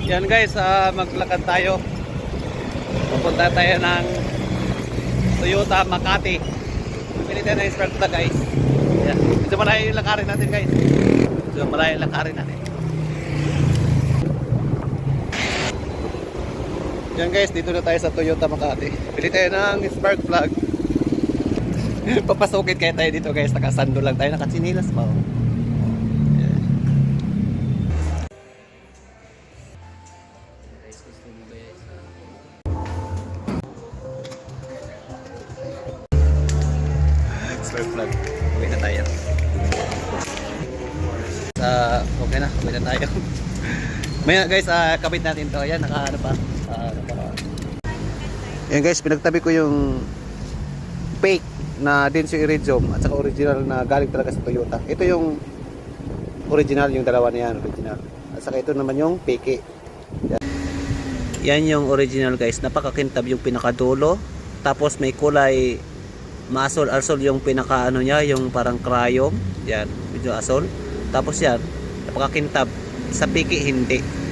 Yan guys, maglakad tayo. Pupunta tayo ng Toyota Makati. Pili tayo ng spark plug guys. Yan. Medyo malayo yung lakarin natin guys. Medyo malayo yung lakarin natin. Yan guys, dito na tayo sa Toyota Makati. Pili tayo ng spark plug. Papasukin kaya tayo dito guys. Nakasando lang tayo, nakatsinilas pa. Spark plug. Okay na tayo. Okay na tayo. Maya guys, kabit natin to. Ayan, naka-ano pa. Ayan guys, pinagtabi ko yung fake na Denso Iridium at saka original na galing talaga sa Toyota. Ito yung original, yung dalawa na yan, original. At saka ito naman yung fake. Yan yung original guys. Napakakintab yung pinakadulo. Tapos may kulay maasol-asol yung pinaka ano niya, yung parang chrome. Yan, medyo asol. Tapos yan, napakakintab. Sa piki hindi.